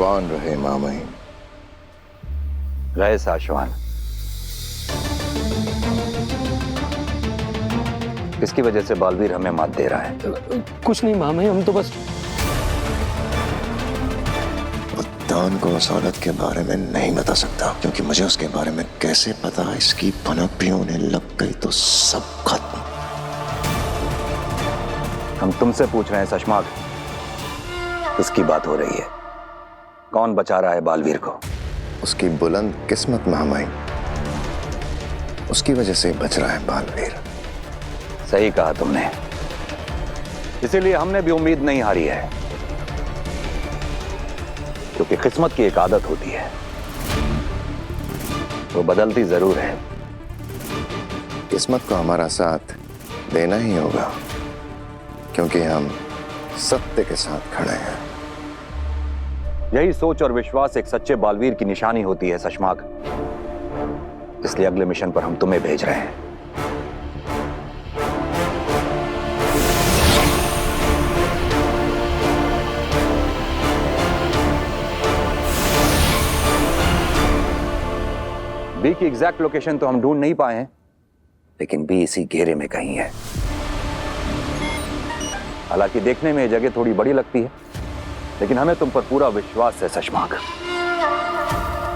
साशवान रहे मामई। रहे साशवान। किसकी वजह से बालवीर हमें मात दे रहा है? कुछ नहीं मामई, हम तो बस। उद्यान को उस औरत के बारे में नहीं बता सकता, क्योंकि मुझे उसके बारे में कैसे पता। इसकी भनक भी उन्हें लग गई तो सब खत्म। हम तुमसे पूछ रहे हैं सशमाक, किसकी बात हो रही है? कौन बचा रहा है बालवीर को? उसकी बुलंद किस्मत मामई, उसकी वजह से बच रहा है बालवीर। सही कहा तुमने, इसीलिए हमने भी उम्मीद नहीं हारी है, क्योंकि किस्मत की एक आदत होती है, वो बदलती जरूर है। किस्मत को हमारा साथ देना ही होगा, क्योंकि हम सत्य के साथ खड़े हैं। यही सोच और विश्वास एक सच्चे बालवीर की निशानी होती है सशमाक। इसलिए अगले मिशन पर हम तुम्हें भेज रहे हैं। बी की एग्जैक्ट लोकेशन तो हम ढूंढ नहीं पाए हैं, लेकिन बी इसी घेरे में कहीं है। हालांकि देखने में यह जगह थोड़ी बड़ी लगती है, लेकिन हमें तुम पर पूरा विश्वास है सशमाक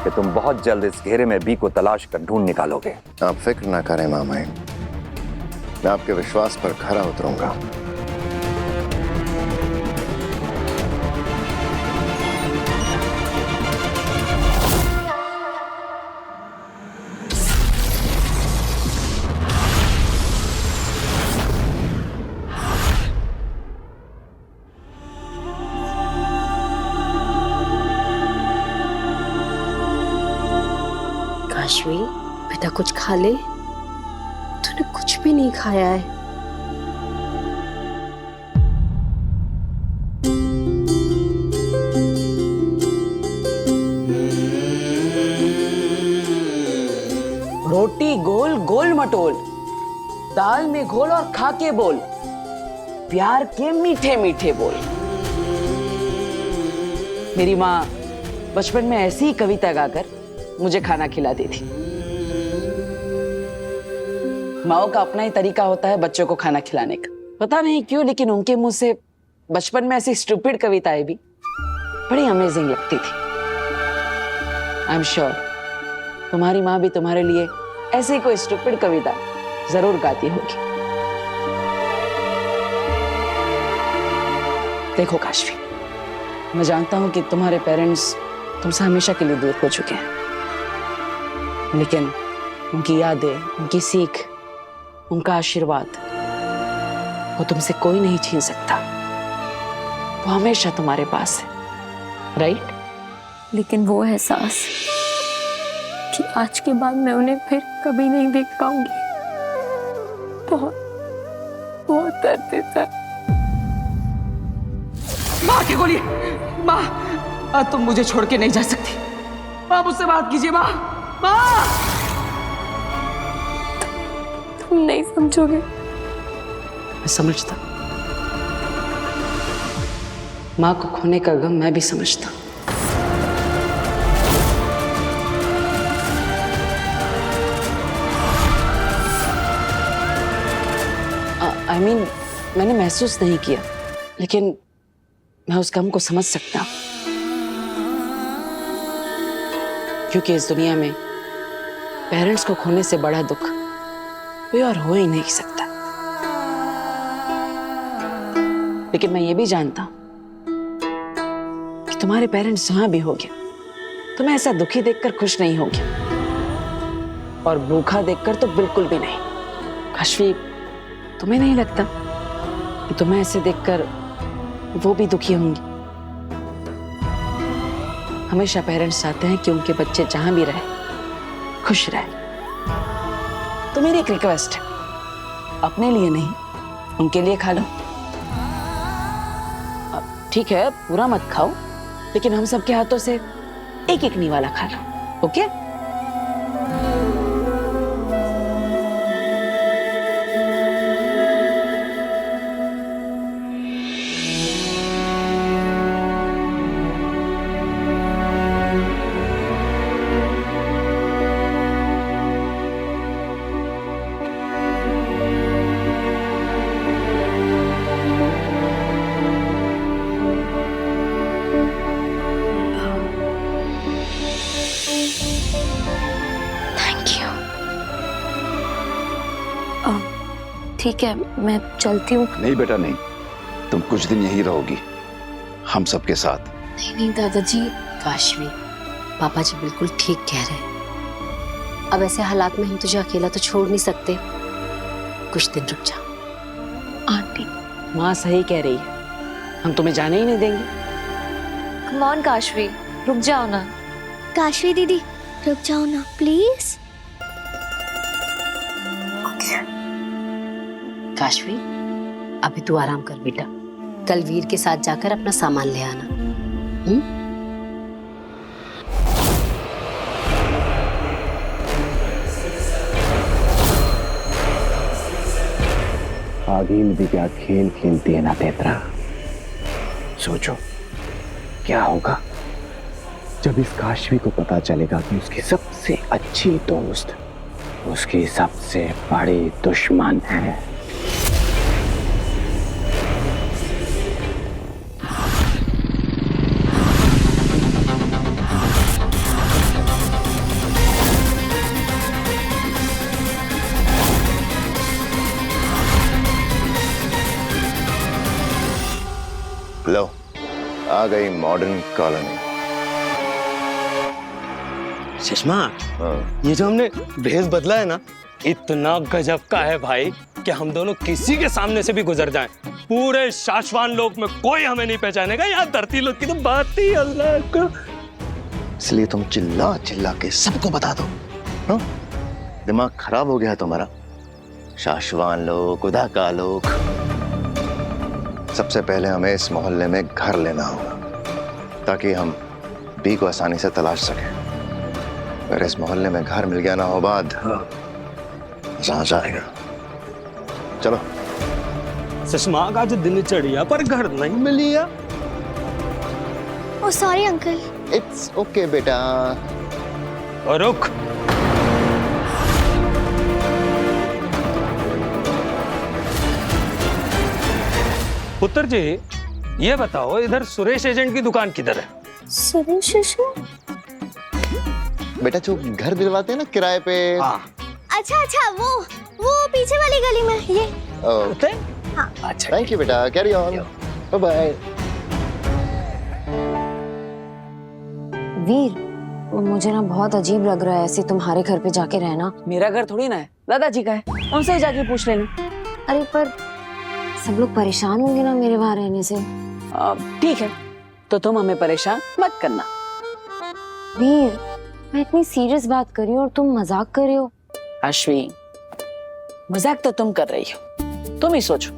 कि तुम बहुत जल्द इस घेरे में बी को तलाश कर ढूंढ निकालोगे। आप फिक्र ना करें मामई, मैं आपके विश्वास पर खरा उतरूंगा। काशवी, बेटा कुछ खा ले। तूने कुछ भी नहीं खाया है। रोटी गोल गोल मटोल, दाल में घोल और खा के बोल, प्यार के मीठे मीठे बोल। मेरी माँ बचपन में ऐसी ही कविता गाकर मुझे खाना खिलाती थी। माओ का अपना ही तरीका होता है बच्चों को खाना खिलाने का। पता नहीं क्यों, लेकिन उनके मुंह से बचपन में ऐसी स्टूपिड कविताएं भी बड़ी अमेजिंग लगती थी। आई एम श्योर तुम्हारी माँ भी तुम्हारे लिए ऐसी कोई स्टूपिड कविता जरूर गाती होगी। देखो काशवी, मैं जानता हूं कि तुम्हारे पेरेंट्स तुमसे हमेशा के लिए दूर हो चुके हैं, लेकिन उनकी यादें, उनकी सीख, उनका आशीर्वाद वो तुमसे कोई नहीं छीन सकता। वो हमेशा तुम्हारे पास है, राइट? लेकिन वो एहसास कि आज के बाद मैं उन्हें फिर कभी नहीं देख पाऊंगी, बहुत बहुत दर्द देता है। माँ की गोली, माँ आज तुम मुझे छोड़ के नहीं जा सकती। माँ मुझसे बात कीजिए। माँ, माँ तुम नहीं समझोगे। मैं समझता, माँ को खोने का गम मैं भी समझता। I mean, मैंने महसूस नहीं किया, लेकिन मैं उस गम को समझ सकता हूं, क्योंकि इस दुनिया में पेरेंट्स को खोने से बड़ा दुख कोई और हो ही नहीं सकता। लेकिन मैं ये भी जानता हूं कि तुम्हारे पेरेंट्स जहां भी होंगे, तुम्हें ऐसा दुखी देखकर खुश नहीं होंगे, और भूखा देखकर तो बिल्कुल भी नहीं। काशवी, तुम्हें नहीं लगता कि तुम्हें ऐसे देखकर वो भी दुखी होंगी? हमेशा पेरेंट्स चाहते हैं कि उनके बच्चे जहां भी रहे खुश रहे। तो मेरी एक रिक्वेस्ट है, अपने लिए नहीं, उनके लिए खा लो। ठीक है, पूरा मत खाओ, लेकिन हम सबके हाथों से एक एक निवाला खा लो, ओके? ठीक है, मैं चलती हूँ। नहीं बेटा नहीं, तुम कुछ दिन यहीं रहोगी हम सबके साथ। नहीं नहीं दादाजी। काशवी, पापा जी बिल्कुल ठीक कह रहे हैं। अब ऐसे हालात में हम तुझे अकेला तो छोड़ नहीं सकते। कुछ दिन रुक जा। आंटी। माँ सही कह रही है, हम तुम्हें जाने ही नहीं देंगे। कम ऑन काशवी, रुक जाओ ना। काशवी दीदी रुक जाओ ना प्लीज। काशवी, अभी तू आराम कर बेटा। कल वीर के साथ जाकर अपना सामान ले आना। आदिल भी क्या खेल खेलती है ना तेतरा। सोचो क्या होगा जब इस काशवी को पता चलेगा कि उसकी सबसे अच्छी दोस्त उसकी सबसे बड़ी दुश्मन है। लो, आ गई मॉडर्न कॉलोनी। सुषमा, हाँ। ये जो हमने भेष बदला है ना, इतना गजब का है भाई कि हम दोनों किसी के सामने से भी गुजर जाएं, पूरे शाश्वान लोक में कोई हमें नहीं पहचानेगा। यहाँ धरती लोक की तो बात ही अल्लाह का। इसलिए तुम चिल्ला चिल्ला के सबको बता दो। हाँ? दिमाग खराब हो गया है तुम्हारा। शाश्वान लोक, उदा का लोक। सबसे पहले हमें इस मोहल्ले में घर लेना होगा ताकि हम बी को आसानी से तलाश सकें। अगर इस मोहल्ले में घर मिल गया ना हो बाद मजा आ जाएगा। चलो। सुषमा का जो दिन चढ़िया पर घर नहीं मिलिया। ओ सॉरी अंकल। इट्स ओके बेटा। और रुक, पुत्र जी ये बताओ, इधर सुरेश एजेंट की दुकान किधर है? सुरेश बेटा जो घर दिलवाते हैं ना किराए पे। हाँ। अच्छा अच्छा, वो पीछे वाली गली में ये। हाँ। अच्छा, थैंक यू बेटा, कैरी ऑन, बाय बाय। वीर, मुझे ना बहुत अजीब लग रहा है ऐसे तुम्हारे घर पे जाके रहना। मेरा घर थोड़ी ना है, दादाजी का है, उनसे ही जाके पूछ लेना। अरे पर सब लोग परेशान होंगे ना मेरे वहां रहने से। ठीक है, तो तुम हमें परेशान मत करना। वीर, मैं इतनी सीरियस बात कर रही हूँ और तुम मजाक कर रहे हो। अश्वी, मजाक तो तुम कर रही हो। तुम ही सोचो,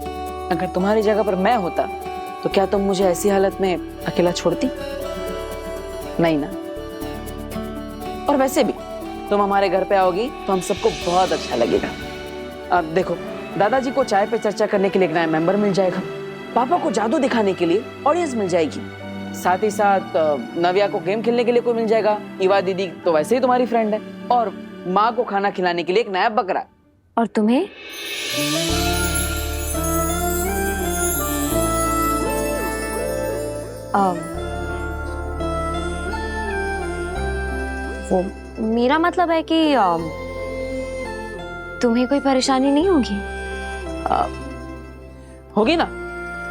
अगर तुम्हारी जगह पर मैं होता तो क्या तुम मुझे ऐसी हालत में अकेला छोड़ती? नहीं ना। और वैसे भी तुम हमारे घर पे आओगी तो हम सबको बहुत अच्छा लगेगा। अब देखो, दादाजी को चाय पे चर्चा करने के लिए एक नया मेंबर मिल जाएगा, पापा को जादू दिखाने के लिए ऑडियंस मिल जाएगी, साथ ही साथ नव्या को गेम खेलने के लिए कोई मिल जाएगा, इवा दीदी तो वैसे ही तुम्हारी फ्रेंड है, और माँ को खाना खिलाने के लिए एक नया बकरा। और तुम्हें? वो मेरा मतलब है कि तुम्हें कोई परेशानी नहीं होगी? होगी ना,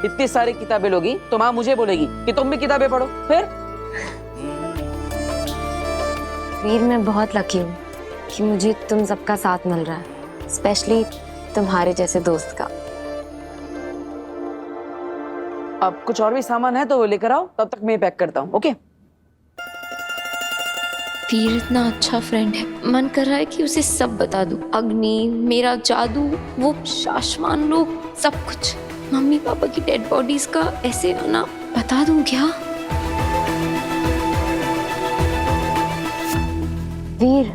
इतनी सारी किताबें लोगी तो माँ मुझे बोलेगी कि तुम भी किताबें पढ़ो। फिर वीर, मैं बहुत लकी हूँ कि मुझे तुम सबका साथ मिल रहा है, स्पेशली तुम्हारे जैसे दोस्त का। अब कुछ और भी सामान है तो वो लेकर आओ, तब तक मैं पैक करता हूँ। ओके? वीर इतना अच्छा फ्रेंड है, मन कर रहा है कि उसे सब बता दूं। अग्नि, मेरा जादू, वो शाश्वान लोग, सब कुछ। मम्मी पापा की डेड बॉडीज का ऐसे आना बता दूं क्या? वीर,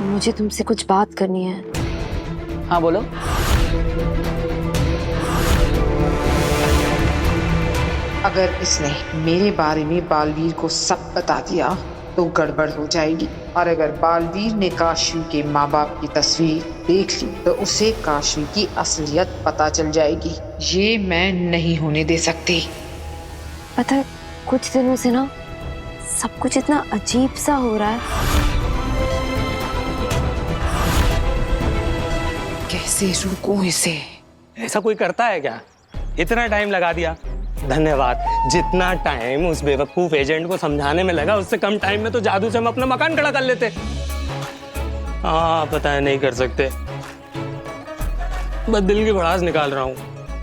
मुझे तुमसे कुछ बात करनी है। हाँ बोलो। अगर इसने मेरे बारे में बालवीर को सब बता दिया तो गड़बड़ हो जाएगी, और अगर बालवीर ने काशवी के माँ बाप की तस्वीर देख ली तो उसे काशवी की असलियत पता चल जाएगी। ये मैं नहीं होने दे सकती। पता है, कुछ दिनों से ना सब कुछ इतना अजीब सा हो रहा है। कैसे रोकूं इसे? ऐसा कोई करता है क्या? इतना टाइम लगा दिया, धन्यवाद। जितना टाइम उस बेवकूफ एजेंट को समझाने में लगा, उससे कम टाइम में तो जादू से हम अपना मकान खड़ा कर लेते। हाँ, पता है नहीं कर सकते, बस दिल की भड़ास निकाल रहा हूँ।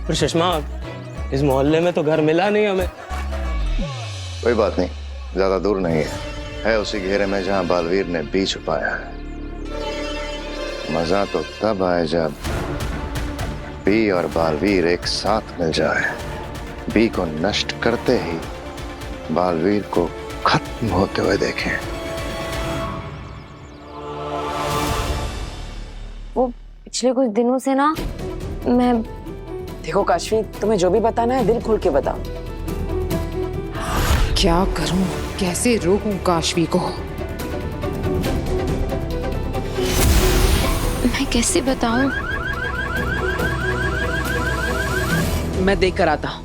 पर सुषमा, इस मोहल्ले में तो घर मिला नहीं हमें। कोई बात नहीं, ज्यादा दूर नहीं है उसी घेरे में जहां बालवीर ने बी छुपाया है। मजा तो तब आए जब बी और बालवीर एक साथ मिल जाए। बी को नष्ट करते ही बालवीर को खत्म होते हुए देखें। वो पिछले कुछ दिनों से ना मैं देखो काशवी, तुम्हें जो भी बताना है दिल खोल के बताओ। क्या करूं, कैसे रोकूं काशवी को? मैं कैसे बताऊं? मैं देख कर आता हूं।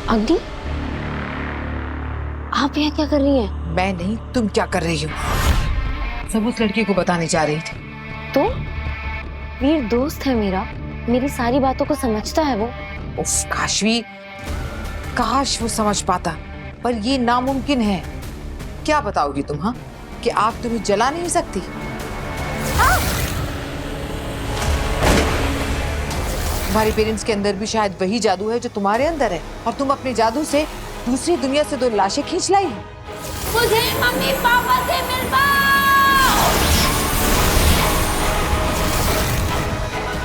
अग्नि, आप यहाँ क्या कर रही हैं? मैं नहीं, तुम क्या कर रही हो? सब उस लड़के को बताने जा रही थी। तो वीर दोस्त है मेरा, मेरी सारी बातों को समझता है वो। उफ काशवी, काश वो समझ पाता, पर ये नामुमकिन है। क्या बताओगी तुम? हाँ, कि आग तुम्हें जला नहीं सकती? तुम्हारे पेरेंट्स के अंदर भी शायद वही जादू है जो तुम्हारे अंदर है, और तुम अपने जादू से दूसरी दुनिया से 2 लाशें खींच लाई हो। मुझे मम्मी पापा से मिलवाओ।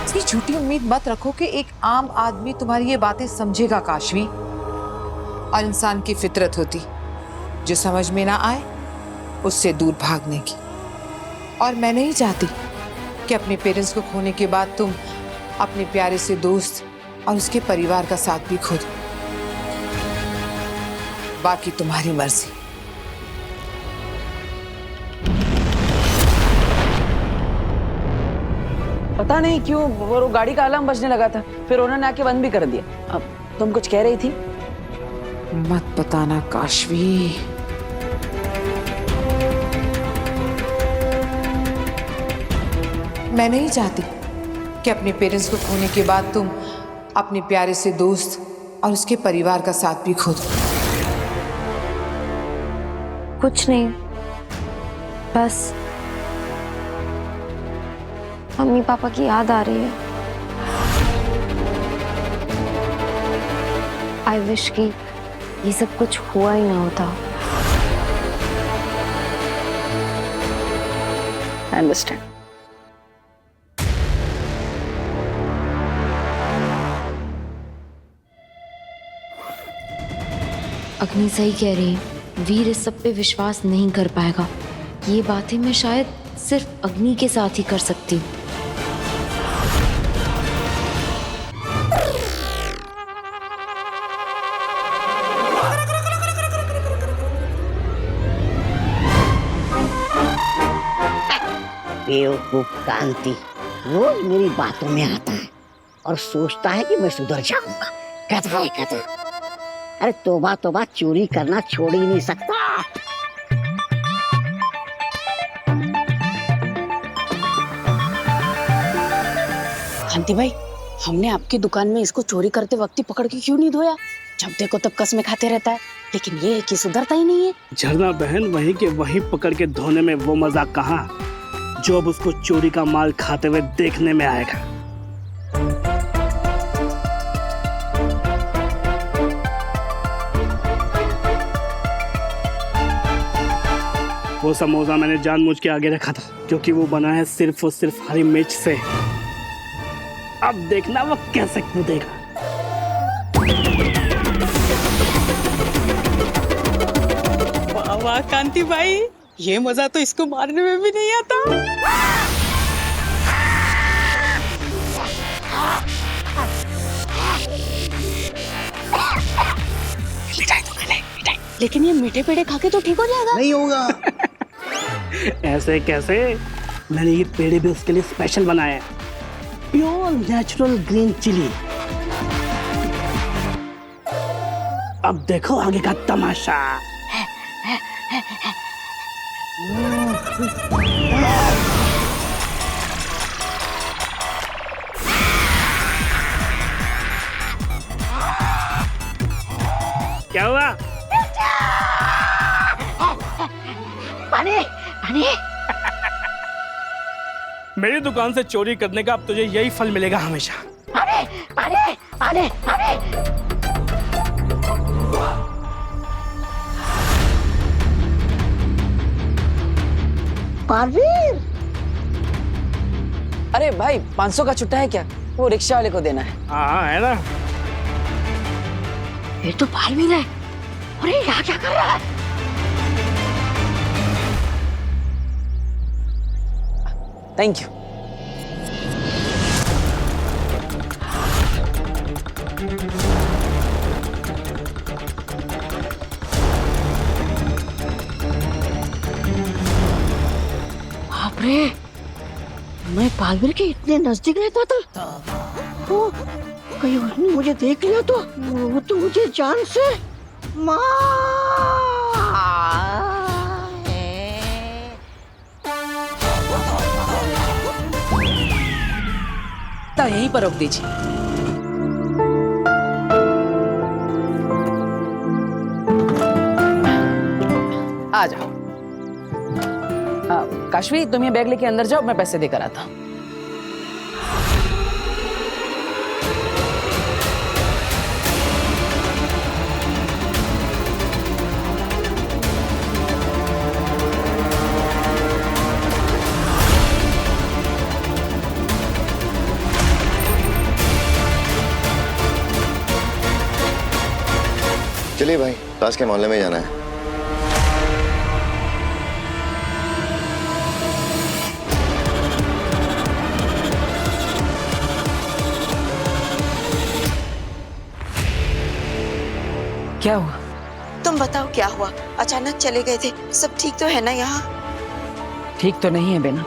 इसकी झूठी उम्मीद मत रखो कि एक आम आदमी तुम्हारी ये बातें समझेगा काशवी। और इंसान की फितरत होती जो समझ में ना आए उससे दूर भागने की। और मैं नहीं चाहती कि अपने पेरेंट्स को खोने के बाद तुम अपने प्यारे से दोस्त और उसके परिवार का साथ भी खो दो। बाकी तुम्हारी मर्जी। पता नहीं क्यों वो गाड़ी का अलार्म बजने लगा था, फिर उन्होंने आके बंद भी कर दिया। अब तुम कुछ कह रही थी? मत बताना काशवी। मैं नहीं चाहती कि अपने पेरेंट्स को खोने के बाद तुम अपने प्यारे से दोस्त और उसके परिवार का साथ भी खो दो। कुछ नहीं, बस मम्मी पापा की याद आ रही है। आई विश कि ये सब कुछ हुआ ही ना होता। I understand. अग्नि सही कह रही है, वीर इस सब पे विश्वास नहीं कर पाएगा। ये बातें मैं शायद सिर्फ अग्नि के साथ ही कर सकती हूँ। बेवकूफ कांति रोज मेरी बातों में आता है और सोचता है कि मैं सुधर जाऊंगा। कहता है कहता, अरे तोबा तोबा, चोरी करना छोड़ ही नहीं सकता। कांति भाई, हमने आपकी दुकान में इसको चोरी करते वक्त ही पकड़ के क्यों नहीं धोया? जब देखो तब कसमें खाते रहता है, लेकिन ये है कि सुधरता ही नहीं है। झरना बहन, वहीं के वहीं पकड़ के धोने में वो मजा कहाँ जो अब उसको चोरी का माल खाते हुए देखने में आएगा। वो समोसा मैंने जानबूझ के आगे रखा था, क्योंकि वो बना है सिर्फ और सिर्फ हरी मिर्च से। अब देखना वो कैसे कूदेगा। वाह वाह कांति भाई, ये मजा तो इसको मारने में भी नहीं आता। मिठाई तो खा ले, मिठाई। लेकिन ये मीठे पेड़े खा के तो ठीक हो जाएगा। नहीं होगा। ऐसे कैसे? मैंने ये पेड़े भी उसके लिए स्पेशल बनाए हैं, प्योर नेचुरल ग्रीन चिली। अब देखो आगे का तमाशा। क्या हुआ? पानी पानी। मेरी दुकान से चोरी करने का अब तुझे यही फल मिलेगा हमेशा। पानी पानी पानी पानी। बालवीर, अरे भाई 500 का छुट्टा है क्या? वो रिक्शा वाले को देना है। हाँ है ना। ये तो बालवीर है। अरे यहाँ क्या कर रहा है? Thank you. बाप रे, मैं बालवीर के इतने नजदीक रहता था। वो कहीं उसने मुझे देख लिया तो वो तो मुझे जान से यहीं पर रोक दीजिए। आ जाओ। काशवी, तुम ये बैग लेके अंदर जाओ, मैं पैसे देकर आता हूँ। चलिए भाई, पास के मोहल्ले में जाना है। क्या हुआ? तुम बताओ क्या हुआ? अचानक चले गए थे। सब ठीक तो है ना यहाँ? ठीक तो नहीं है बेना।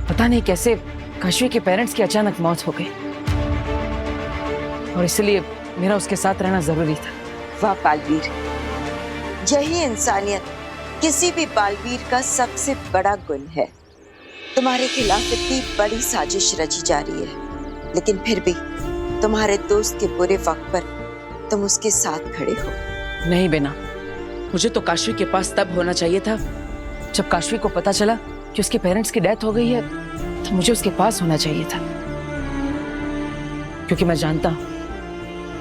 पता नहीं कैसे काशवी के पेरेंट्स की अचानक मौत हो गई और इसलिए मेरा उसके साथ रहना जरूरी था। वाह बालवीर, यही इंसानियत किसी भी बालवीर का सबसे बड़ा गुण है। तुम्हारे खिलाफ इतनी बड़ी साजिश रची जा रही है, लेकिन फिर भी तुम्हारे दोस्त के बुरे वक्त पर तुम उसके साथ खड़े हो। नहीं बेना, मुझे तो काशवी के पास तब होना चाहिए था जब काशवी को पता चला कि उसके पेरेंट्स की डेथ हो गई है, तो मुझे उसके पास होना चाहिए था, क्योंकि मैं जानता हूं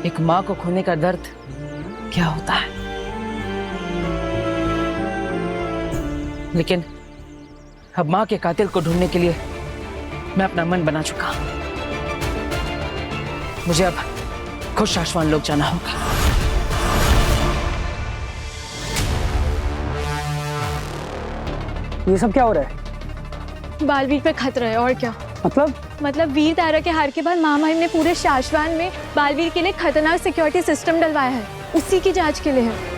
एक माँ को खोने का दर्द क्या होता है। लेकिन अब माँ के कातिल को ढूंढने के लिए मैं अपना मन बना चुका हूं। मुझे अब खुद शाश्वान लोग जाना होगा। ये सब क्या हो रहा है? बालवीर पे खतरा है। और क्या मतलब वीर तारा के हार के बाद महामहिम ने पूरे शाश्वान में बालवीर के लिए खतरनाक सिक्योरिटी सिस्टम डलवाया है। उसी की जांच के लिए है।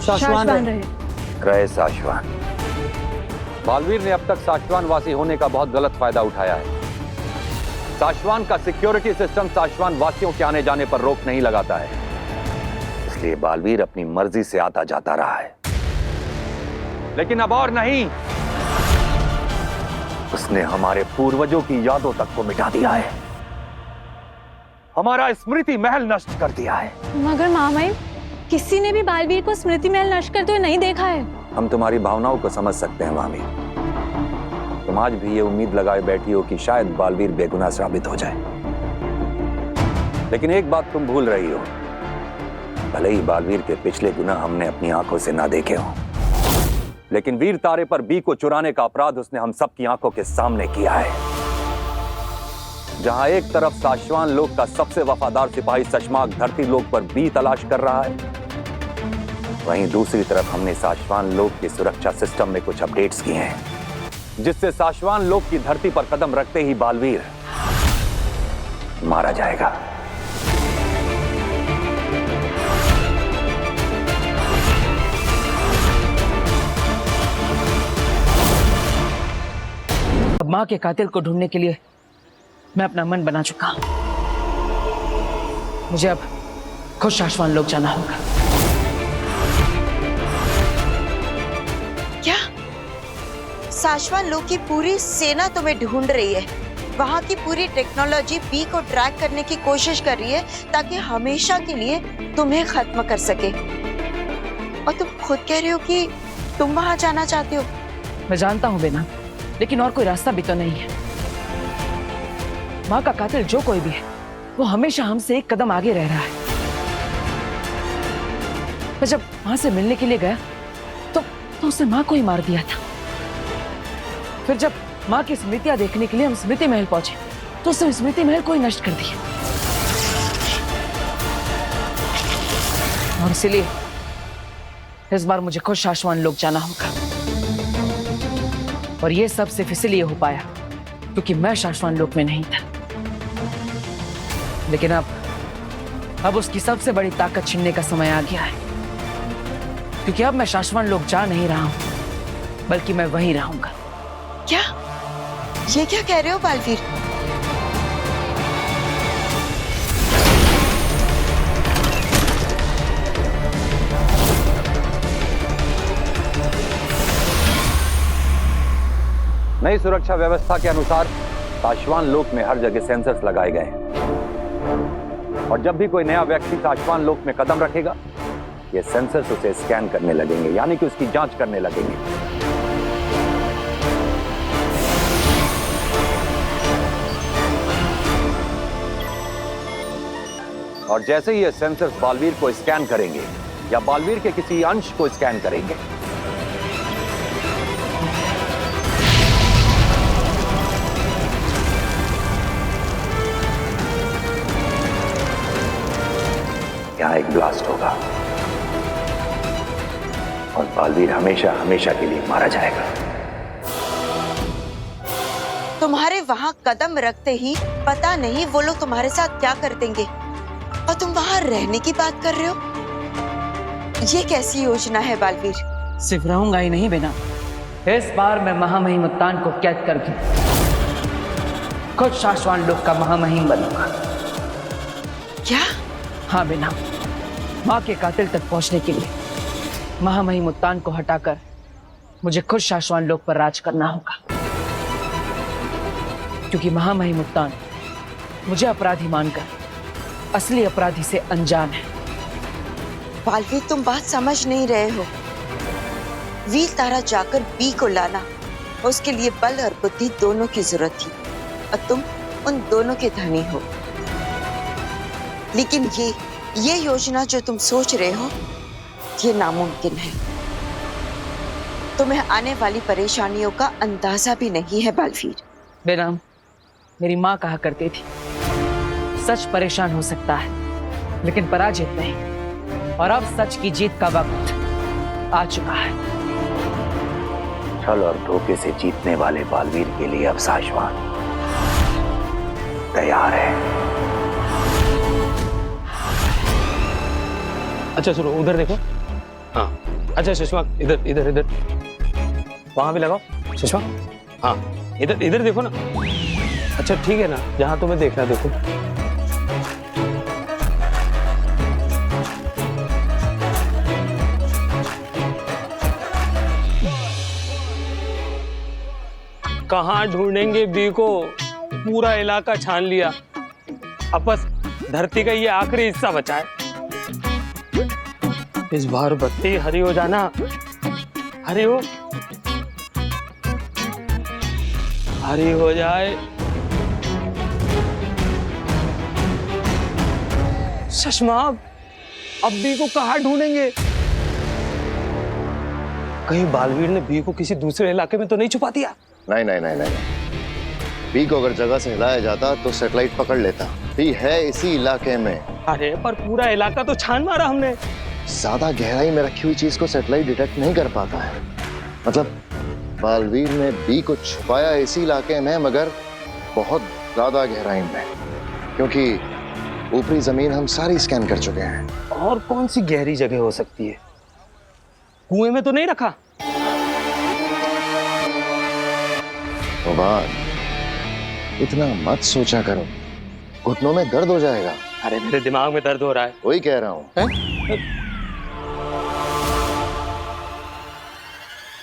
शाश्वान रहे शाश्वान। बालवीर ने अब तक शाश्वान वासी होने का बहुत गलत फायदा उठाया है। शाश्वान का सिक्योरिटी सिस्टम शाश्वान वासियों के आने जाने पर रोक नहीं लगाता है, इसलिए बालवीर अपनी मर्जी से आता जाता रहा है। लेकिन अब और नहीं, उसने हमारे पूर्वजों की यादों तक को मिटा दिया है, हमारा स्मृति महल नष्ट कर दिया है। मगर महामहिम, किसी ने भी बालवीर को स्मृति महल नष्ट करते हुए नहीं देखा है। हम तुम्हारी भावनाओं को समझ सकते हैं मामी। तुम आज भी ये उम्मीद लगाए बैठी हो कि शायद बालवीर बेगुनाह साबित हो जाए, लेकिन एक बात तुम भूल रही हो। भले ही बालवीर के पिछले गुनाह हमने अपनी आंखों से ना देखे हो, लेकिन वीर तारे पर बी को चुराने का अपराध उसने हम सबकी आंखों के सामने किया है। जहां एक तरफ शाश्वान लोक का सबसे वफादार सिपाही सशमाक धरती लोक पर बी तलाश कर रहा है, वहीं दूसरी तरफ हमने शाश्वान लोक के सुरक्षा सिस्टम में कुछ अपडेट्स किए हैं, जिससे शाश्वान लोक की धरती पर कदम रखते ही बालवीर मारा जाएगा। माँ के कातिल को ढूंढने के लिए मैं अपना मन बना चुका हूं। मुझे अब खुद शाश्वान लोग जाना होगा। क्या शाश्वान लोग की पूरी सेना तुम्हें ढूंढ रही है? वहां की पूरी टेक्नोलॉजी बी को ट्रैक करने की कोशिश कर रही है ताकि हमेशा के लिए तुम्हें खत्म कर सके। और तुम खुद कह रहे हो कि तुम वहां जाना चाहते हो। मैं जानता हूं बेना, लेकिन और कोई रास्ता भी तो नहीं है। माँ का कातिल जो कोई भी है, वो हमेशा हमसे एक कदम आगे रह रहा है। मैं जब माँ से मिलने के लिए गया तो उसने माँ को ही मार दिया था। फिर जब माँ की स्मृतियां देखने के लिए हम स्मृति महल पहुंचे तो उसने स्मृति महल को ही नष्ट कर दिया। और इसीलिए इस बार मुझे खुद शाश्वान लोग जाना होगा। और ये सब सिर्फ इसलिए हो पाया क्योंकि मैं शाश्वान लोक में नहीं था। लेकिन अब उसकी सबसे बड़ी ताकत छीनने का समय आ गया है, क्योंकि अब मैं शाश्वान लोक जा नहीं रहा हूं, बल्कि मैं वहीं रहूंगा। क्या ये क्या कह रहे हो बालवीर? नई सुरक्षा व्यवस्था के अनुसार शाश्वान लोक में हर जगह सेंसर्स लगाए गए हैं और जब भी कोई नया व्यक्ति शाश्वान लोक में कदम रखेगा, ये सेंसर्स उसे स्कैन करने लगेंगे, यानी कि उसकी जांच करने लगेंगे। और जैसे ही ये सेंसर्स बालवीर को स्कैन करेंगे या बालवीर के किसी अंश को स्कैन करेंगे, यहाँ एक ब्लास्ट होगा और बालवीर हमेशा हमेशा के लिए मारा जाएगा। तुम्हारे वहां कदम रखते ही पता नहीं वो लोग तुम्हारे साथ क्या कर देंगे, और तुम वहां रहने की बात कर रहे हो। ये कैसी योजना है बालवीर? सिर्फ रहूंगा ही नहीं बेना, इस बार मैं महामहिम मुत्तान को कैद कर दूं। खुद शाश्वान लोक का महामहिम बनूंगा। क्या? हाँ बेना, माँ के कातिल तक पहुंचने के लिए महामहिम मुत्तान को हटाकर मुझे खुद शाश्वान लोक पर राज करना होगा, क्योंकि महामहिम मुत्तान मुझे अपराधी मानकर असली अपराधी से अनजान है। बालवीर, तुम बात समझ नहीं रहे हो। वीर तारा जाकर बी को लाना, उसके लिए बल और बुद्धि दोनों की जरूरत थी, और तुम उन दोनों के धनी हो। लेकिन ये योजना जो तुम सोच रहे हो, ये नामुमकिन है। तुम्हें आने वाली परेशानियों का अंदाजा भी नहीं है बालवीर। बेनाम, मेरी माँ कहा करती थी, सच परेशान हो सकता है लेकिन पराजित नहीं। और अब सच की जीत का वक्त आ चुका है। छल और धोखे से जीतने वाले बालवीर के लिए अब शाश्वान तैयार है। अच्छा सुनो, उधर देखो। हाँ, अच्छा सुषमा, इधर इधर इधर, वहां भी लगाओ सुषमा। हाँ, इधर इधर देखो ना। अच्छा ठीक है ना, जहां तुम्हें देखना देखो। कहाँ ढूंढेंगे बी को? पूरा इलाका छान लिया, अब बस धरती का ये आखिरी हिस्सा बचा है। इस बार बत्ती हरी हो जाना, हरी हो, हरी हो जाए। सुषमा, अब बी को कहाँ ढूंढेंगे? कहीं बालवीर ने बी को किसी दूसरे इलाके में तो नहीं छुपा दिया? नहीं नहीं नहीं नहीं, बी को अगर जगह से हिलाया जाता तो सैटेलाइट पकड़ लेता। बी है इसी इलाके में। अरे पर पूरा इलाका तो छान मारा हमने। ज्यादा गहराई में रखी हुई चीज को सैटेलाइट डिटेक्ट नहीं कर पाता है। मतलब बालवीर ने बी को छुपाया इसी इलाके में, मगर बहुत ज्यादा गहराई में, क्योंकि ऊपरी जमीन हम सारी स्कैन कर चुके हैं। और कौन सी गहरी जगह हो सकती है? कुएं में तो नहीं रखा? तो बात इतना मत सोचा करो, घुटनों में दर्द हो जाएगा। अरे मेरे दिमाग में दर्द हो रहा है। वही कह रहा हूं।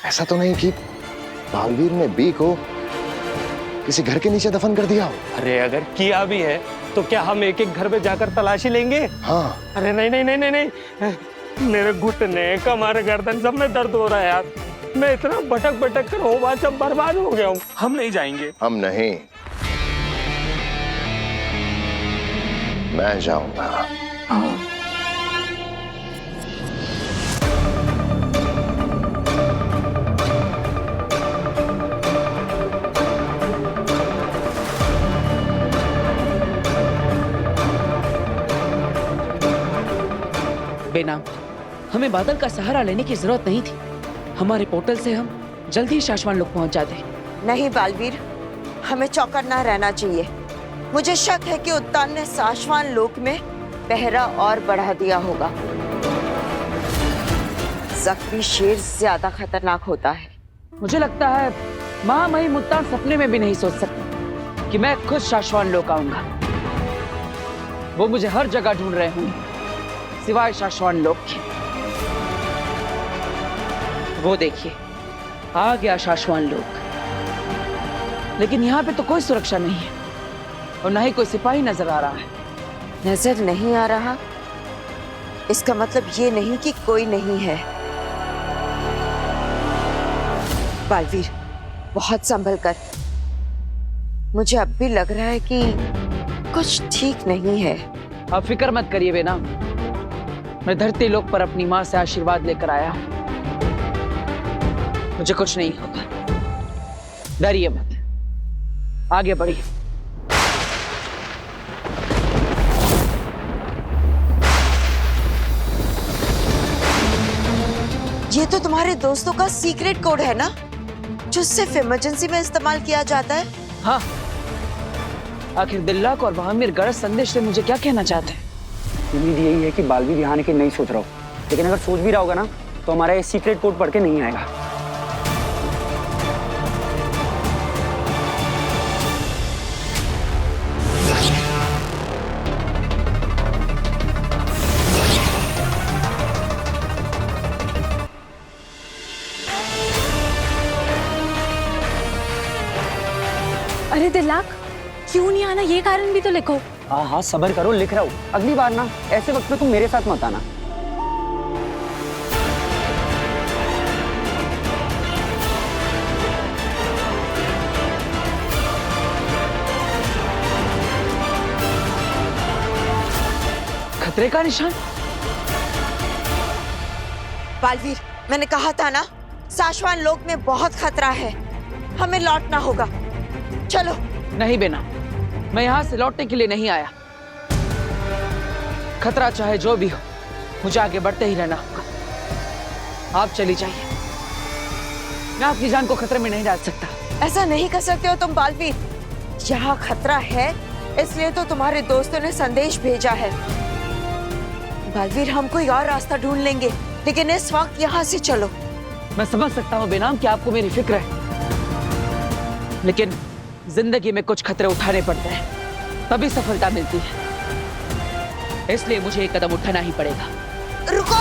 ऐसा तो नहीं कि बालवीर ने बी को किसी घर के नीचे दफन कर दिया हो? अरे अगर किया भी है तो क्या हम एक एक घर में जाकर तलाशी लेंगे? हाँ। अरे नहीं नहीं नहीं नहीं नहीं, मेरे घुटने, कमर, गर्दन सब में दर्द हो रहा है यार। मैं इतना भटक भटक कर हो बात सब बर्बाद हो गया हूँ। हम नहीं जाएंगे। हम नहीं, मैं जाऊंगा। बेनाम, हमें बादल का सहारा लेने की जरूरत नहीं थी। हमारे पोर्टल से हम जल्दी ही शाश्वान लोग पहुंच जाते। नहीं बालवीर, हमें चौकन्ना रहना चाहिए। मुझे शक है कि उत्तान ने शाश्वान लोक में पहरा और बढ़ा दिया होगा। जख्मी शेर ज्यादा खतरनाक होता है। मुझे लगता है महामहिम उत्तान सपने में भी नहीं सोच सकते कि मैं खुद शाश्वान लोक आऊंगा। वो मुझे हर जगह ढूंढ रहे होंगे सिवाय शाश्वान लोक के। वो देखिए, आ गया शाश्वान लोक। लेकिन यहाँ पे तो कोई सुरक्षा नहीं है और ना ही कोई सिपाही नजर आ रहा है। नजर नहीं आ रहा, इसका मतलब ये नहीं कि कोई नहीं है। बालवीर, बहुत संभल कर। मुझे अब भी लग रहा है कि कुछ ठीक नहीं है। आप फिक्र मत करिए बेनाम, मैं धरती लोक पर अपनी माँ से आशीर्वाद लेकर आया हूं। मुझे कुछ नहीं होगा, डरिए मत, आगे बढ़िए। ये तो तुम्हारे दोस्तों का सीक्रेट कोड है ना, जो सिर्फ इमरजेंसी में इस्तेमाल किया जाता है? हाँ, आखिर दिल्लाक और बहामिर गरज संदेश से मुझे क्या कहना चाहते हैं? उम्मीद यही है कि बालवीर यहाँ आने की नहीं सोच रहा हो, लेकिन अगर सोच भी रहा होगा ना तो हमारा ये सीक्रेट कोड पढ़ के नहीं आएगा। अरे दिल्लाक, क्यों नहीं आना, ये कारण भी तो लिखो। हाँ हाँ सब्र करो, लिख रहा हूँ। अगली बार ना ऐसे वक्त पे तुम मेरे साथ मत आना। खतरे का निशान? बालवीर, मैंने कहा था ना, शाश्वान लोक में बहुत खतरा है, हमें लौटना होगा। चलो। नहीं बेना, मैं यहाँ से लौटने के लिए नहीं आया। खतरा चाहे जो भी हो, मुझे आगे बढ़ते ही रहना होगा। आप चली जाइए, मैं आपकी जान को खतरे में नहीं डाल सकता। ऐसा नहीं कर सकते हो तुम बालवीर। यहाँ खतरा है, इसलिए तो तुम्हारे दोस्तों ने संदेश भेजा है। बालवीर, हम कोई और रास्ता ढूंढ लेंगे, लेकिन इस वक्त यहाँ से चलो। मैं समझ सकता हूँ बेनाम कि आपको मेरी फिक्र है, लेकिन जिंदगी में कुछ खतरे उठाने पड़ते हैं, तभी सफलता मिलती है। इसलिए मुझे एक कदम उठाना ही पड़ेगा। रुको।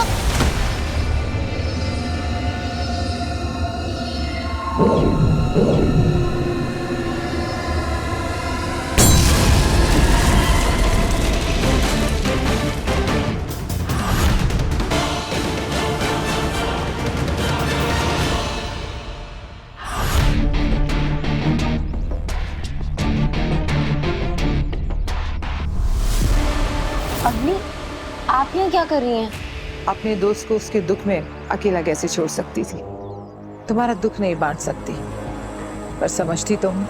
अग्नि, आप यहाँ क्या कर रही हैं? अपने दोस्त को उसके दुख में अकेला कैसे छोड़ सकती थी? तुम्हारा दुख नहीं बांट सकती, पर समझती तो हूँ।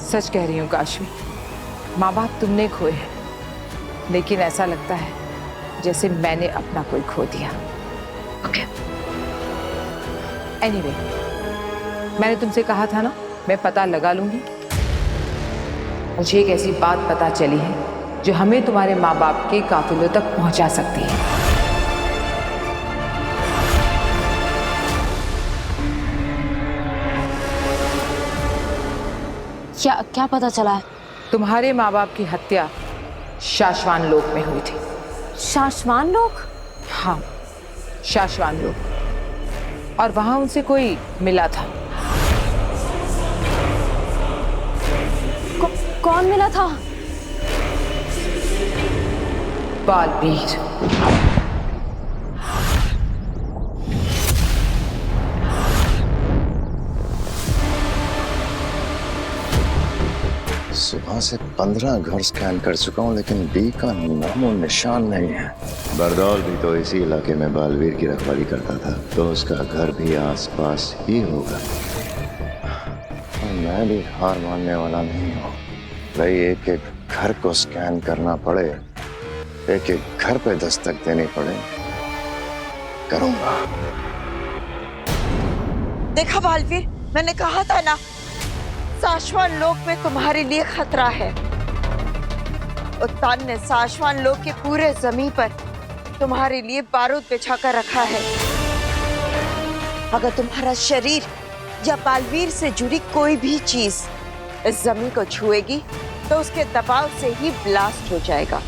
सच कह रही हूँ काशवी, माँ बाप तुमने खोए हैं, लेकिन ऐसा लगता है जैसे मैंने अपना कोई खो दिया। ओके। एनीवे, मैंने तुमसे कहा था ना, मैं पता लगा लूंगी। मुझे एक ऐसी बात पता चली है जो हमें तुम्हारे माँ बाप के काफिलों तक पहुंचा सकती है। क्या क्या पता चला है? तुम्हारे माँ बाप की हत्या शाश्वान लोक में हुई थी। शाश्वान लोग? हाँ, शाश्वान लोक। और वहां उनसे कोई मिला था। कौन मिला था? बालवीर। सुबह से 15 घर स्कैन कर चुका हूँ, लेकिन बी का नामो निशान नहीं है। बरदौल भी तो इसी इलाके में बालवीर की रखवाली करता था, तो उसका घर भी आसपास ही होगा। और मैं भी हार मानने वाला नहीं हूँ भाई। एक एक घर को स्कैन करना पड़े, एक एक घर पे दस्तक देनी पड़े, करूंगा। देखा बालवीर, मैंने कहा था ना, शाश्वान लोक में तुम्हारे लिए खतरा है। उत्तान ने शाश्वान लोक के पूरे जमीन पर तुम्हारे लिए बारूद बिछा कर रखा है। अगर तुम्हारा शरीर या बालवीर से जुड़ी कोई भी चीज इस जमीन को छुएगी तो उसके दबाव से ही ब्लास्ट हो जाएगा।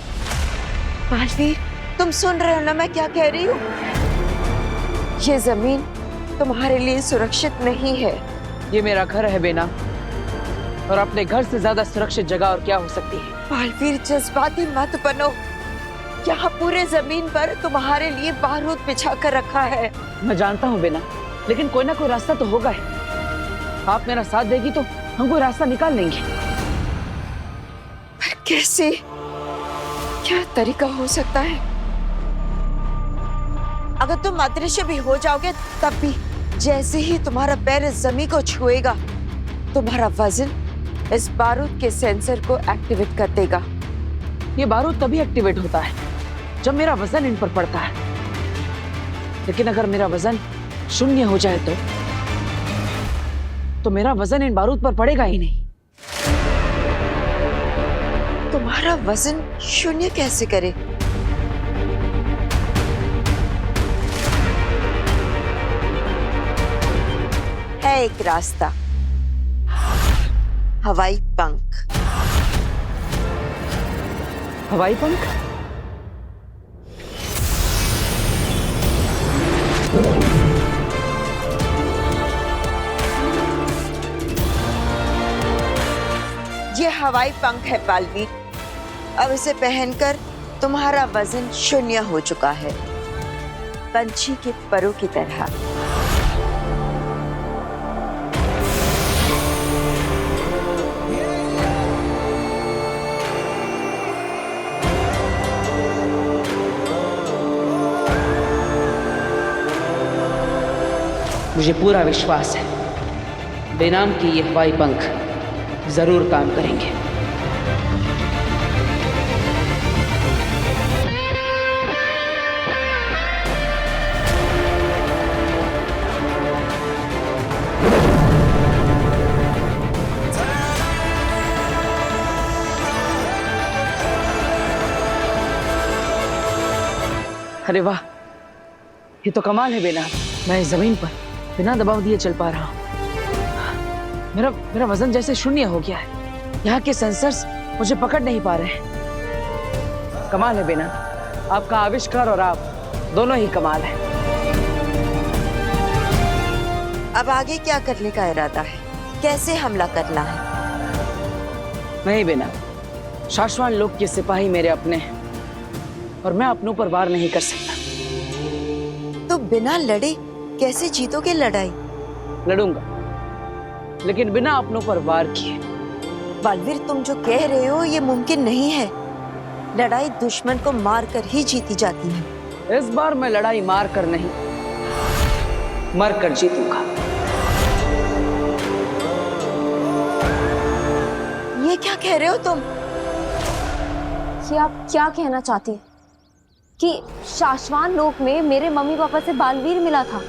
बालवीर, तुम सुन रहे हो ना मैं क्या कह रही हूँ? ये जमीन तुम्हारे लिए सुरक्षित नहीं है। ये मेरा घर है बेना, और अपने घर से ज्यादा सुरक्षित जगह और क्या हो सकती है? बालवीर, जज्बाती मत बनो। यहाँ पूरे जमीन पर तुम्हारे लिए बारूद बिछा कर रखा है। मैं जानता हूँ बेना, लेकिन कोई ना कोई रास्ता तो होगा ही। आप मेरा साथ देगी तो हम कोई रास्ता निकाल लेंगे। पर कैसे? क्या तरीका हो सकता है? अगर तुम अदृश्य भी हो जाओगे तब भी जैसे ही तुम्हारा पैर इस जमीन को छुएगा, तुम्हारा वजन इस बारूद के सेंसर को एक्टिवेट कर देगा। ये बारूद तभी एक्टिवेट होता है जब मेरा वजन इन पर पड़ता है, लेकिन अगर मेरा वजन शून्य हो जाए तो मेरा वजन इन बारूद पर पड़ेगा ही नहीं। तुम्हारा वजन शून्य कैसे करे? है एक रास्ता, हवाई पंख। हवाई पंख? ये हवाई पंख है बालवीर। अब इसे पहनकर तुम्हारा वजन शून्य हो चुका है, पंछी के परों की तरह। मुझे पूरा विश्वास है बेनाम की ये हवाई पंख जरूर काम करेंगे। अरे वाह, ये तो कमाल है बेना। मैं इस जमीन पर बिना दबाव दिए चल पा रहा हूँ। मेरा वजन जैसे शून्य हो गया है। यहाँ के सेंसर्स मुझे पकड़ नहीं पा रहे हैं। कमाल है बेना, आपका आविष्कार और आप दोनों ही कमाल है। अब आगे क्या करने का इरादा है? कैसे हमला करना है? नहीं बेना, शाश्वान लोक के सिपाही मेरे अपने हैं और मैं अपनों पर वार नहीं कर सकता। तो बिना लड़े कैसे जीतोगे लड़ाई? लड़ूंगा, लेकिन बिना अपनों पर वार किए। बालवीर, तुम जो कह रहे हो ये मुमकिन नहीं है। लड़ाई दुश्मन को मार कर ही जीती जाती है। इस बार मैं लड़ाई मार कर नहीं, मर कर जीतूंगा। ये क्या कह रहे हो तुम? कि आप क्या कहना चाहती हैं? कि शाश्वान लोक में मेरे मम्मी पापा से बालवीर मिला था,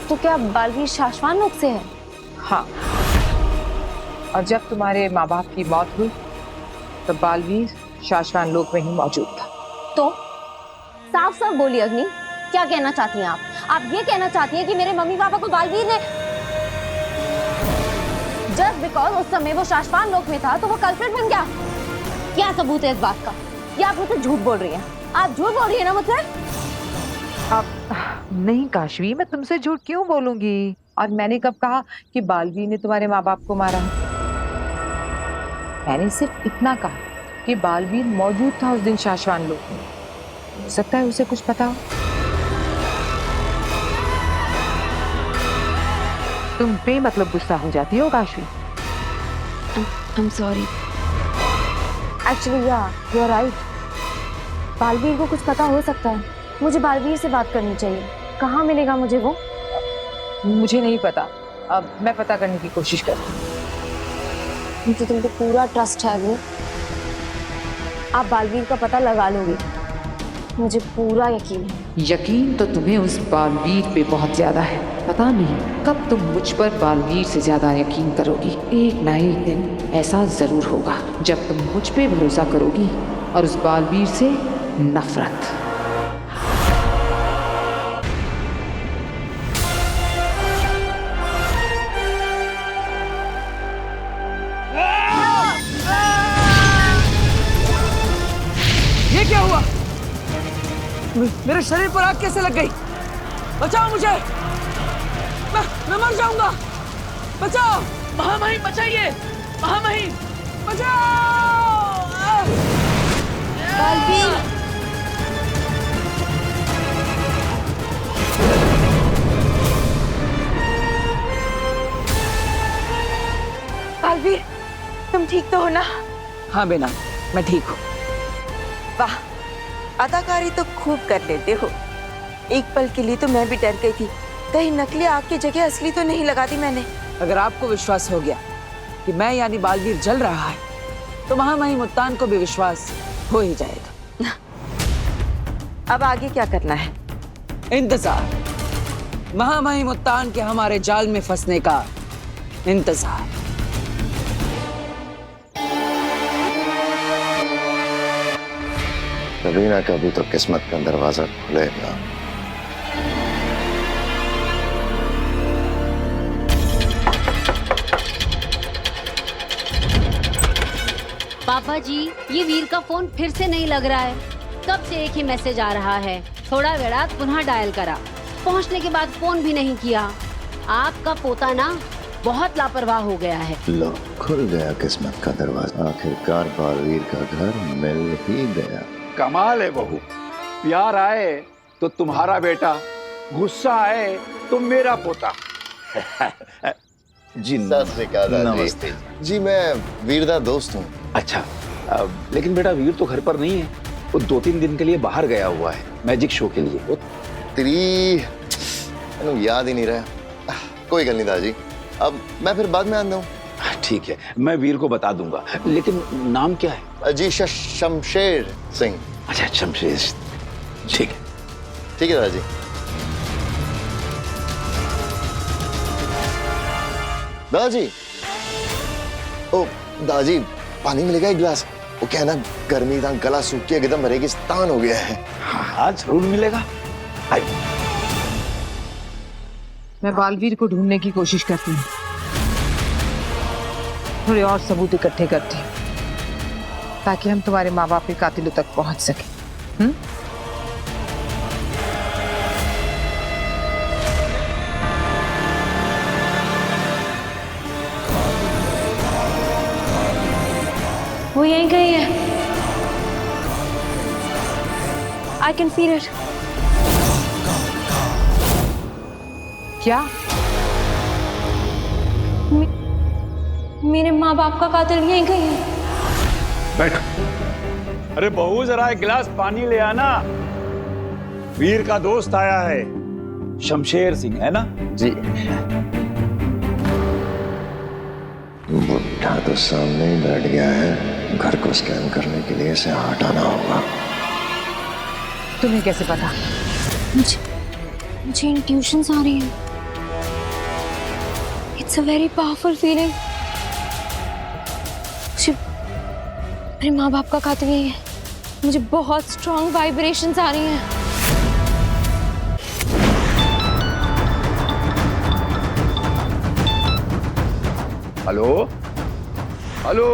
तो क्या बालवीर शाश्वान लोक से है? हाँ, और जब तुम्हारे माँ बाप की मौत हुई तो बालवीर शाश्वान लोक में ही मौजूद था। तो साफ साफ बोलिए अग्नि, क्या कहना चाहती हैं आप? आप ये कहना चाहती हैं कि मेरे मम्मी पापा को बालवीर ने जस्ट बिकॉज उस समय वो शाश्वान लोक में था तो वो कल्प्रिट बन गया। क्या सबूत है इस बात का? या आप मुझसे झूठ बोल रही हैं? आप झूठ बोल रही है ना मुझसे? अब नहीं काशवी, मैं तुमसे झूठ क्यों बोलूंगी? और मैंने कब कहा कि बालवीर ने तुम्हारे माँ बाप को मारा? मैंने सिर्फ इतना कहा कि बालवीर मौजूद था उस दिन शाश्वान लोक में। हो सकता है उसे कुछ पता हो। तुम बेमतलब गुस्सा हो जाती हो काशवी। I'm sorry. एक्चुअली या यू आर राइट। बालवीर को कुछ पता हो सकता है। मुझे बालवीर से बात करनी चाहिए। कहाँ मिलेगा मुझे वो? मुझे नहीं पता, अब मैं पता करने की कोशिश करती हूँ। मुझे तुम पे पूरा ट्रस्ट है अग्नि। आप बालवीर का पता लगा लोगे, मुझे पूरा यकीन है। यकीन तो तुम्हें उस बालवीर पे बहुत ज्यादा है। पता नहीं कब तुम मुझ पर बालवीर से ज्यादा यकीन करोगी। एक ना एक दिन ऐसा जरूर होगा जब तुम मुझ पे भरोसा करोगी और उस बालवीर से नफरत। ये क्या हुआ? मेरे शरीर पर आग कैसे लग गई? बचाओ मुझे, मैं मर जाऊंगा। बचाओ महामहिम, बचाइए महामहिम, बचाओ। बालवीर, बालवीर, तुम ठीक तो हो ना? हाँ बेना, मैं ठीक हूँ। वाह, अदाकारी तो खूब कर लेते हो। एक पल के लिए तो मैं भी डर गई थी, कहीं नकली आग की जगह असली तो नहीं लगा दी मैंने। अगर आपको विश्वास हो गया कि मैं यानी बालवीर जल रहा है, तो महामहिम मुत्तान को भी विश्वास हो ही जाएगा। अब आगे क्या करना है? इंतजार। महामहिम मुत्तान के हमारे जाल में फंसने का इंतजार। कभी ना कभी तो किस्मत का दरवाजा खुलेगा। पापा जी, ये वीर का फोन फिर से नहीं लग रहा है। कब से एक ही मैसेज आ रहा है। थोड़ा वेड़ा पुनः डायल करा, पहुंचने के बाद फोन भी नहीं किया। आपका पोता ना बहुत लापरवाह हो गया है। लो, खुल गया किस्मत का दरवाजा। आखिरकार बालवीर का घर मिल ही गया। कमाल है बहू, प्यार आए तो तुम्हारा बेटा, गुस्सा आए तो मेरा पोता। जी सत श्री अकाल। नमस्ते जी, मैं वीरदा दोस्त हूँ। अच्छा, लेकिन बेटा वीर तो घर पर नहीं है, वो 2-3 दिन के लिए बाहर गया हुआ है मैजिक शो के लिए। वो तेरी याद ही नहीं रहा। कोई गल नहीं दादी, अब मैं फिर बाद में आंदा हूँ। ठीक है, मैं वीर को बता दूंगा, लेकिन नाम क्या है? जी शमशेर सिंह। अच्छा, शमशेर, ठीक है। ठीक है दादाजी। दादाजी, ओ दादाजी, पानी मिलेगा एक गिलास? वो क्या है ना, गर्मी था, गला सूख के एकदम रेगिस्तान हो गया है। हाँ, जरूर मिलेगा। मैं बालवीर को ढूंढने की कोशिश करती हूँ, थोड़े और सबूत इकट्ठे करती हूँ ताकि हम तुम्हारे माँ बाप के कातिलों तक पहुंच सके। वो यहीं कहीं है। I can feel it. क्या? मेरे माँ बाप का कातिल यहीं कहीं है। बैठ। अरे बहू, जरा एक गिलास पानी ले आना। वीर का दोस्त आया है, शमशेर सिंह, है ना? जी। बुढ़ा तो सामने ही बैठ गया है, घर को स्कैन करने के लिए इसे हटाना होगा। तुम्हें कैसे पता? मुझे इंट्यूशंस आ रही हैं। It's a very powerful feeling. मेरे माँ बाप का कातिल यही है। मुझे बहुत स्ट्रॉन्ग वाइब्रेशंस आ रही हैं। हेलो हेलो,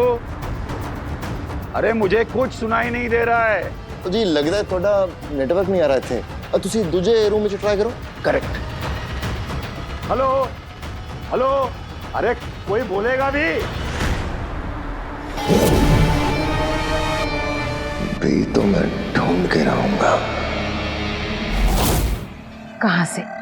अरे मुझे कुछ सुनाई नहीं दे रहा है। तो जी लगता है थोड़ा नेटवर्क नहीं आ रहा थे। तुसी दूजे रूम में ट्राई करो। करेक्ट। हेलो हेलो, अरे कोई बोलेगा भी? भी तो मैं ढूंढ के रहूंगा। कहां से?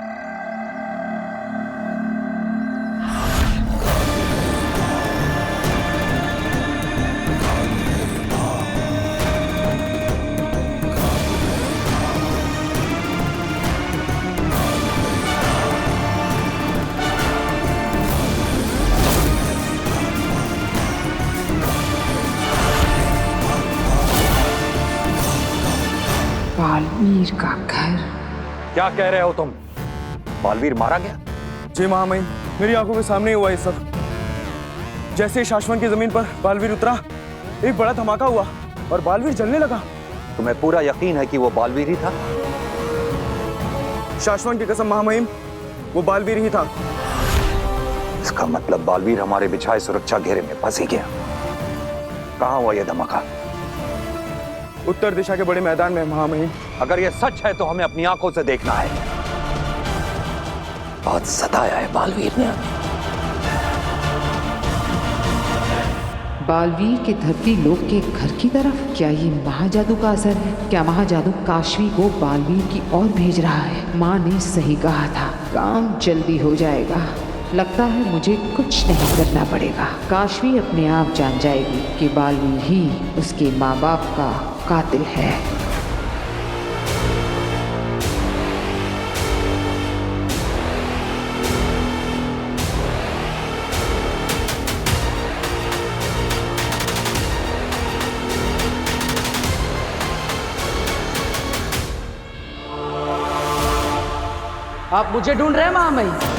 बालवीर का घर। क्या कह रहे हो तुम? बालवीर मारा गया? जी महामहिम, मेरी आंखों के सामने ही हुआ ये सब। जैसे ही शाश्वन की जमीन पर बालवीर उतरा, एक बड़ा धमाका हुआ और बालवीर जलने लगा। तुम्हें पूरा यकीन है कि वो बालवीर ही था? शाश्वन की कसम महामहिम, वो बालवीर ही था। इसका मतलब बालवीर हमारे बिछाए सुरक्षा घेरे में फंस ही गया। कहाँ हुआ यह धमाका? उत्तर दिशा के बड़े मैदान में महामहिम। अगर यह सच है तो हमें अपनी आंखों से देखना है। बहुत सताया है बालवीर ने। बालवीर के धरती लोक के घर की तरफ। क्या ये महाजादू का असर है? क्या महाजादू काशवी को बालवीर की ओर भेज रहा है? माँ ने सही कहा था, काम जल्दी हो जाएगा। लगता है मुझे कुछ नहीं करना पड़ेगा। काशवी अपने आप जान जाएगी कि बालवीर ही उसके माँ बाप का कातिल है। आप मुझे ढूंढ रहे हैं महामहिम?